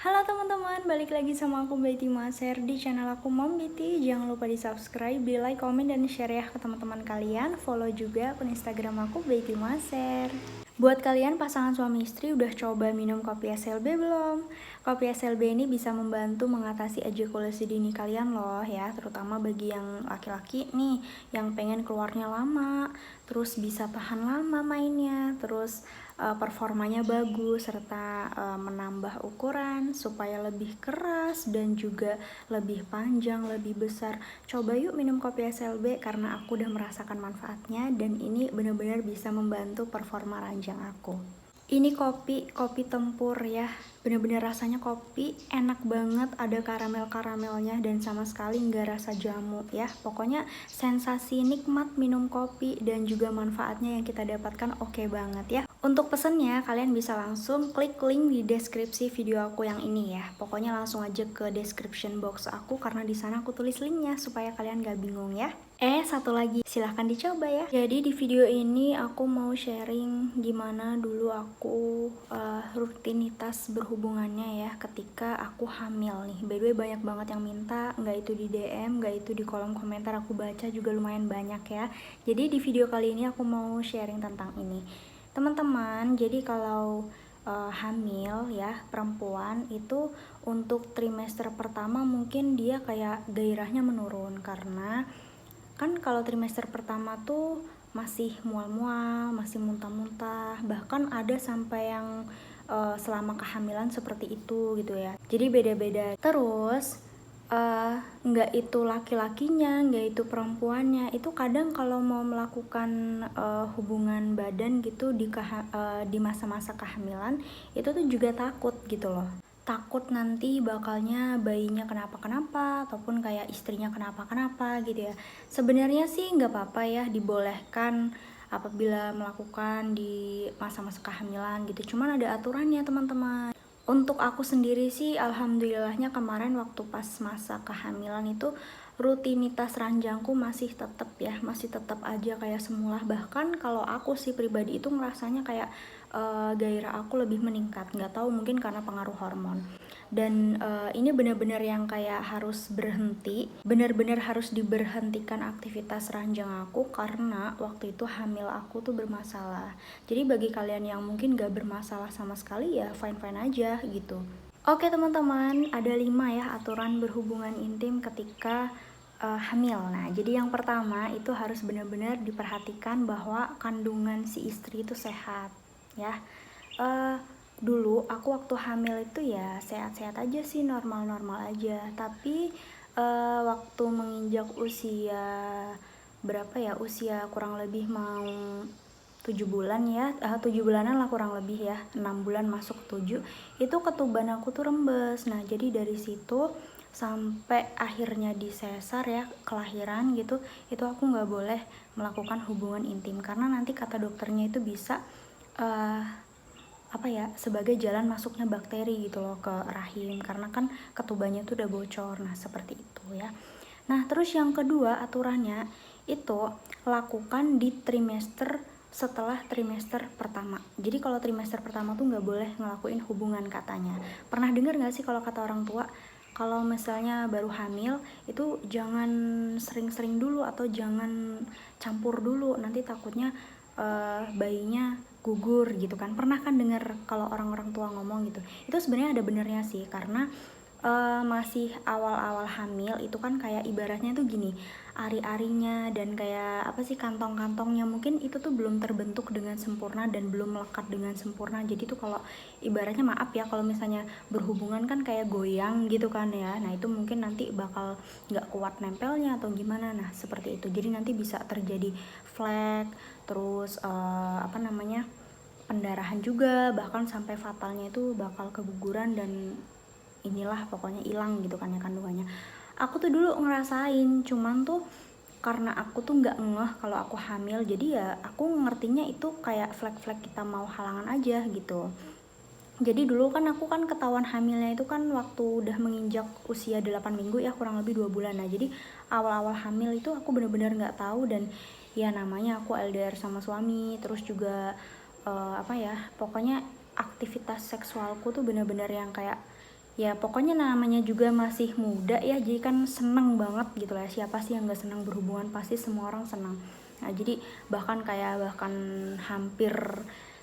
Halo teman-teman, balik lagi sama aku Betty Maser di channel aku Mom Betty. Jangan lupa di subscribe, di like, komen, dan share ya ke teman-teman kalian. Follow juga akun Instagram aku Betty Maser. Buat kalian pasangan suami istri udah coba minum kopi SLB belum? Kopi SLB ini bisa membantu mengatasi ejakulasi dini kalian loh ya, terutama bagi yang laki-laki nih yang pengen keluarnya lama, terus bisa tahan lama mainnya, terus performanya bagus, serta menambah ukuran supaya lebih keras dan juga lebih panjang, lebih besar. Coba yuk minum kopi SLB karena aku udah merasakan manfaatnya dan ini benar-benar bisa membantu performa ranjang aku. Ini kopi tempur ya, bener-bener rasanya kopi, enak banget, ada karamel-karamelnya dan sama sekali nggak rasa jamu ya. Pokoknya sensasi nikmat minum kopi dan juga manfaatnya yang kita dapatkan oke banget ya. Untuk pesennya kalian bisa langsung klik link di deskripsi video aku yang ini ya. Pokoknya langsung aja ke description box aku karena di sana aku tulis linknya supaya kalian gak bingung ya. Satu lagi, silahkan dicoba ya. Jadi di video ini aku mau sharing gimana dulu aku rutinitas berhubungannya ya ketika aku hamil nih. By the way banyak banget yang minta, nggak itu di DM, nggak itu di kolom komentar aku baca juga lumayan banyak ya. Jadi di video kali ini aku mau sharing tentang ini. Teman-teman, jadi kalau hamil ya perempuan itu untuk trimester pertama mungkin dia kayak gairahnya menurun karena kan kalau trimester pertama tuh masih mual-mual, masih muntah-muntah, bahkan ada sampai yang selama kehamilan seperti itu gitu ya. Jadi beda-beda. Terus nggak itu laki-lakinya, nggak itu perempuannya, itu kadang kalau mau melakukan hubungan badan gitu di masa-masa kehamilan itu tuh juga takut gitu loh. Takut nanti bakalnya bayinya kenapa-kenapa ataupun kayak istrinya kenapa-kenapa gitu ya. Sebenarnya sih nggak apa-apa ya, dibolehkan apabila melakukan di masa-masa kehamilan gitu. Cuman ada aturannya teman-teman. Untuk aku sendiri sih alhamdulillahnya kemarin waktu pas masa kehamilan itu rutinitas ranjangku masih tetap aja kayak semula. Bahkan kalau aku sih pribadi itu ngerasanya kayak gairah aku lebih meningkat, nggak tahu mungkin karena pengaruh hormon. Dan ini benar-benar yang kayak harus berhenti, benar-benar harus diberhentikan aktivitas ranjang aku karena waktu itu hamil aku tuh bermasalah. Jadi bagi kalian yang mungkin gak bermasalah sama sekali ya fine-fine aja gitu. Oke teman-teman, ada 5 ya aturan berhubungan intim ketika hamil. Nah, jadi yang pertama itu harus benar-benar diperhatikan bahwa kandungan si istri itu sehat ya. Dulu aku waktu hamil itu ya sehat-sehat aja sih, normal-normal aja. Tapi waktu menginjak usia berapa ya, usia kurang lebih mau 7 bulan ya, 7 bulanan lah kurang lebih ya, 6 bulan masuk 7, itu ketuban aku tuh rembes. Nah jadi dari situ sampai akhirnya di sesar ya, kelahiran gitu, itu aku nggak boleh melakukan hubungan intim karena nanti kata dokternya itu bisa sebagai jalan masuknya bakteri gitu loh ke rahim karena kan ketubannya tuh udah bocor. Nah seperti itu ya. Nah terus yang kedua aturannya itu lakukan di trimester setelah trimester pertama. Jadi kalau trimester pertama tuh nggak boleh ngelakuin hubungan katanya. Pernah dengar nggak sih kalau kata orang tua kalau misalnya baru hamil itu jangan sering-sering dulu atau jangan campur dulu, nanti takutnya bayinya gugur gitu kan. Pernah kan dengar kalau orang-orang tua ngomong gitu. Itu sebenarnya ada benernya sih karena masih awal-awal hamil itu kan kayak ibaratnya tuh gini, ari-arinya dan kayak apa sih, kantong-kantongnya mungkin itu tuh belum terbentuk dengan sempurna dan belum melekat dengan sempurna. Jadi tuh kalau ibaratnya, maaf ya, kalau misalnya berhubungan kan kayak goyang gitu kan ya. Nah itu mungkin nanti bakal nggak kuat nempelnya atau gimana. Nah seperti itu, jadi nanti bisa terjadi flek, terus pendarahan juga, bahkan sampai fatalnya itu bakal keguguran dan inilah pokoknya hilang gitu kan ya kandungannya. Aku tuh dulu ngerasain, cuman tuh karena aku tuh nggak ngeh kalau aku hamil, jadi ya aku ngertinya itu kayak flek-flek kita mau halangan aja gitu. Jadi dulu kan aku kan ketahuan hamilnya itu kan waktu udah menginjak usia 8 minggu ya, kurang lebih 2 bulan. Nah jadi awal-awal hamil itu aku benar-benar nggak tahu, dan ya namanya aku LDR sama suami, terus juga pokoknya aktivitas seksualku tuh benar-benar yang kayak Ya pokoknya namanya juga masih muda ya, jadi kan seneng banget gitu lah. Siapa sih yang gak seneng berhubungan, pasti semua orang seneng. Nah jadi bahkan hampir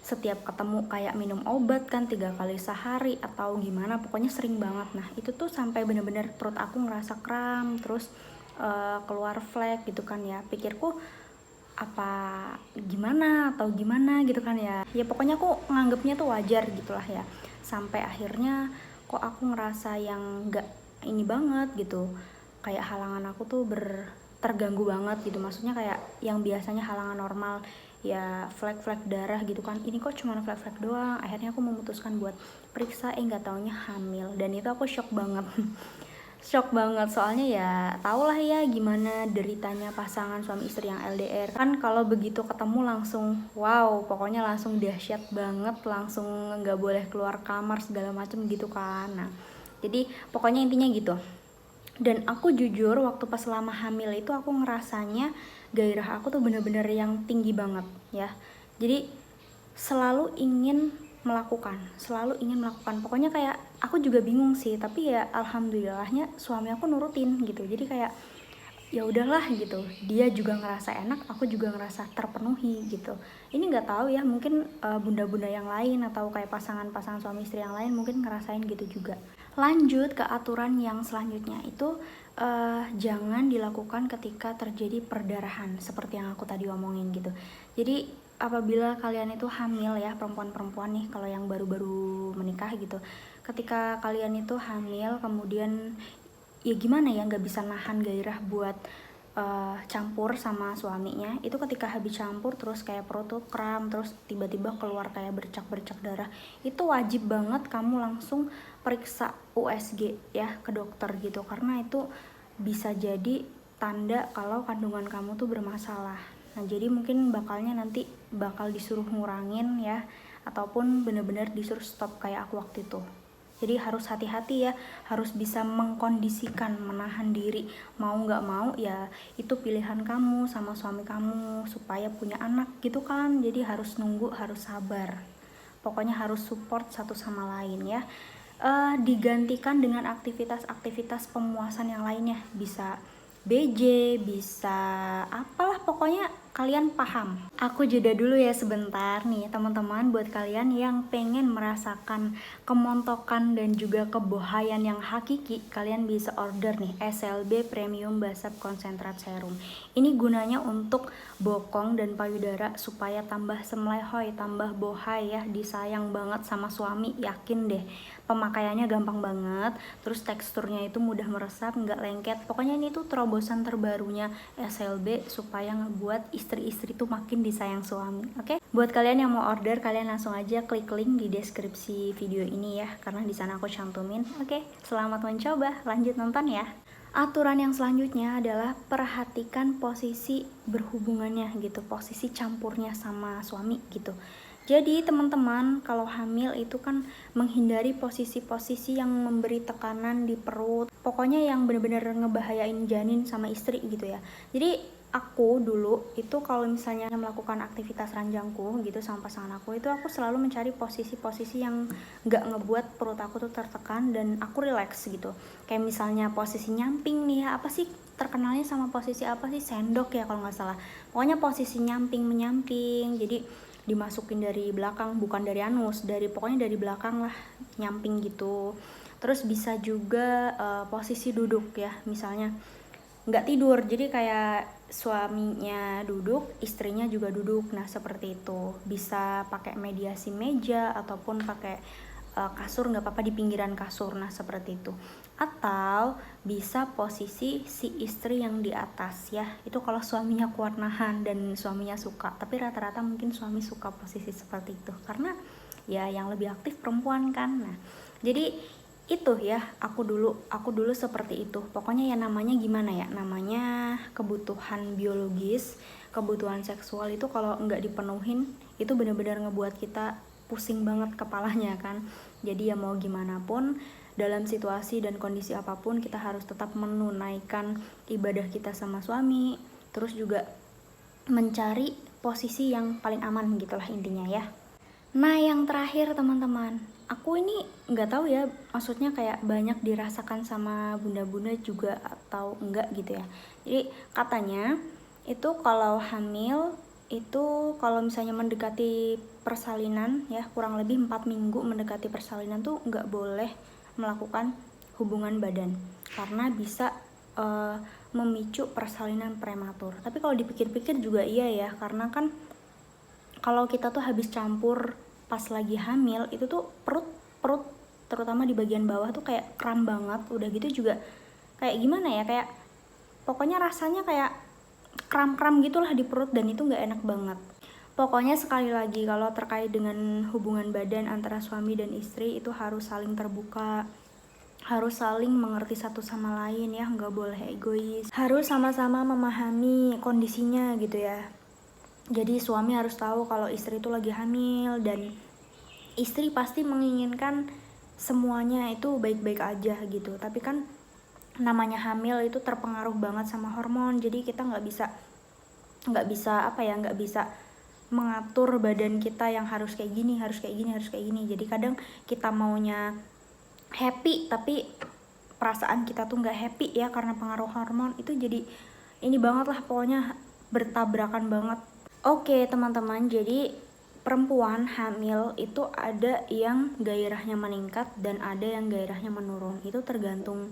setiap ketemu kayak minum obat kan 3 kali sehari atau gimana, pokoknya sering banget. Nah itu tuh sampai bener-bener perut aku ngerasa kram, terus keluar flek gitu kan ya. Pikirku apa gimana atau gimana gitu kan ya. Ya pokoknya aku nganggepnya tuh wajar gitulah ya. Sampai akhirnya kok aku ngerasa yang nggak ini banget gitu, kayak halangan aku tuh terganggu banget gitu. Maksudnya kayak yang biasanya halangan normal ya flek-flek darah gitu kan, ini kok cuma flek-flek doang. Akhirnya aku memutuskan buat periksa, nggak taunya hamil. Dan itu aku shock banget. Shock banget, soalnya ya tau lah ya gimana deritanya pasangan suami istri yang LDR kan. Kalau begitu ketemu langsung wow, pokoknya langsung dahsyat banget, langsung nggak boleh keluar kamar segala macem gitu kan. Nah jadi pokoknya intinya gitu. Dan aku jujur waktu pas lama hamil itu aku ngerasanya gairah aku tuh bener-bener yang tinggi banget ya. Jadi selalu ingin melakukan, pokoknya kayak aku juga bingung sih, tapi ya alhamdulillahnya suami aku nurutin gitu. Jadi kayak ya udahlah gitu, dia juga ngerasa enak, aku juga ngerasa terpenuhi gitu. Ini nggak tahu ya, mungkin bunda-bunda yang lain atau kayak pasangan-pasangan suami istri yang lain mungkin ngerasain gitu juga. Lanjut ke aturan yang selanjutnya itu, jangan dilakukan ketika terjadi perdarahan seperti yang aku tadi omongin gitu. Jadi apabila kalian itu hamil ya, perempuan-perempuan nih kalau yang baru-baru menikah gitu, ketika kalian itu hamil kemudian ya gimana ya, nggak bisa nahan gairah buat campur sama suaminya, itu ketika habis campur terus kayak perut tuh kram, terus tiba-tiba keluar kayak bercak-bercak darah, itu wajib banget kamu langsung periksa USG ya ke dokter gitu, karena itu bisa jadi tanda kalau kandungan kamu tuh bermasalah. Nah jadi mungkin nanti bakal disuruh ngurangin ya, ataupun bener-bener disuruh stop kayak aku waktu itu. Jadi harus hati-hati ya, harus bisa mengkondisikan, menahan diri. Mau nggak mau ya itu pilihan kamu sama suami kamu supaya punya anak gitu kan. Jadi harus nunggu, harus sabar. Pokoknya harus support satu sama lain ya. Digantikan dengan aktivitas-aktivitas pemuasan yang lainnya. Bisa BJ, bisa apalah, pokoknya kalian paham. Aku jeda dulu ya sebentar nih teman-teman, buat kalian yang pengen merasakan kemontokan dan juga kebohaian yang hakiki, kalian bisa order nih SLB Premium Basap Konsentrat Serum. Ini gunanya untuk bokong dan payudara supaya tambah semlehoi, tambah bohai ya, disayang banget sama suami, yakin deh. Pemakaiannya gampang banget, terus teksturnya itu mudah meresap, nggak lengket. Pokoknya ini tuh terobosan terbarunya SLB supaya ngebuat istri-istri tuh makin disayang suami. Oke? Buat kalian yang mau order, kalian langsung aja klik link di deskripsi video ini ya, karena di sana aku cantumin. Oke, selamat mencoba. Lanjut nonton ya. Aturan yang selanjutnya adalah perhatikan posisi berhubungannya gitu, posisi campurnya sama suami gitu. Jadi teman-teman kalau hamil itu kan menghindari posisi-posisi yang memberi tekanan di perut, pokoknya yang benar-benar ngebahayain janin sama istri gitu ya. Jadi aku dulu itu kalau misalnya melakukan aktivitas ranjangku gitu sama pasangan aku, itu aku selalu mencari posisi-posisi yang gak ngebuat perut aku tuh tertekan dan aku relax gitu. Kayak misalnya posisi nyamping nih ya, apa sih terkenalnya sama posisi apa sih, sendok ya kalau nggak salah. Pokoknya posisi nyamping menyamping, jadi dimasukin dari belakang, bukan dari anus, pokoknya dari belakang lah, nyamping gitu. Terus bisa juga posisi duduk ya, misalnya nggak tidur, jadi kayak suaminya duduk, istrinya juga duduk. Nah seperti itu, bisa pakai mediasi meja ataupun pakai kasur, nggak apa-apa di pinggiran kasur. Nah seperti itu, atau bisa posisi si istri yang di atas ya, itu kalau suaminya kuat nahan dan suaminya suka. Tapi rata-rata mungkin suami suka posisi seperti itu karena ya yang lebih aktif perempuan kan. Nah jadi itu ya, aku dulu seperti itu. Pokoknya ya namanya gimana ya, namanya kebutuhan biologis, kebutuhan seksual itu kalau nggak dipenuhin itu benar-benar ngebuat kita pusing banget kepalanya kan. Jadi ya mau gimana pun, dalam situasi dan kondisi apapun kita harus tetap menunaikan ibadah kita sama suami, terus juga mencari posisi yang paling aman gitulah intinya ya. Nah, yang terakhir teman-teman, aku ini nggak tahu ya, maksudnya kayak banyak dirasakan sama bunda-bunda juga atau enggak gitu ya. Jadi katanya itu kalau hamil itu kalau misalnya mendekati persalinan ya, kurang lebih 4 minggu mendekati persalinan tuh nggak boleh melakukan hubungan badan karena bisa memicu persalinan prematur. Tapi kalau dipikir-pikir juga iya ya, karena kan kalau kita tuh habis campur pas lagi hamil itu tuh perut perut terutama di bagian bawah tuh kayak kram banget, udah gitu juga kayak gimana ya, kayak pokoknya rasanya kayak kram-kram gitulah di perut dan itu nggak enak banget. Pokoknya sekali lagi kalau terkait dengan hubungan badan antara suami dan istri itu harus saling terbuka, harus saling mengerti satu sama lain ya, nggak boleh egois, harus sama-sama memahami kondisinya gitu ya. Jadi suami harus tahu kalau istri itu lagi hamil dan istri pasti menginginkan semuanya itu baik-baik aja gitu. Tapi kan namanya hamil itu terpengaruh banget sama hormon. Jadi kita nggak bisa mengatur badan kita yang harus kayak gini, harus kayak gini, harus kayak gini. Jadi kadang kita maunya happy tapi perasaan kita tuh nggak happy ya karena pengaruh hormon. Itu jadi ini banget lah, pokoknya bertabrakan banget. Oke teman-teman, jadi perempuan hamil itu ada yang gairahnya meningkat dan ada yang gairahnya menurun. Itu tergantung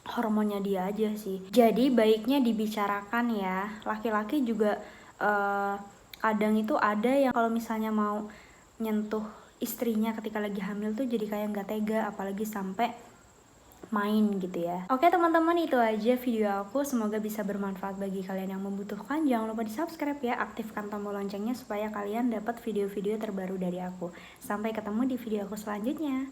hormonnya dia aja sih. Jadi baiknya dibicarakan ya. Laki-laki juga kadang itu ada yang kalau misalnya mau nyentuh istrinya ketika lagi hamil tuh jadi kayak nggak tega, apalagi sampai main gitu ya. Oke teman-teman, itu aja video aku, semoga bisa bermanfaat bagi kalian yang membutuhkan. Jangan lupa di subscribe ya, aktifkan tombol loncengnya supaya kalian dapat video-video terbaru dari aku. Sampai ketemu di video aku selanjutnya.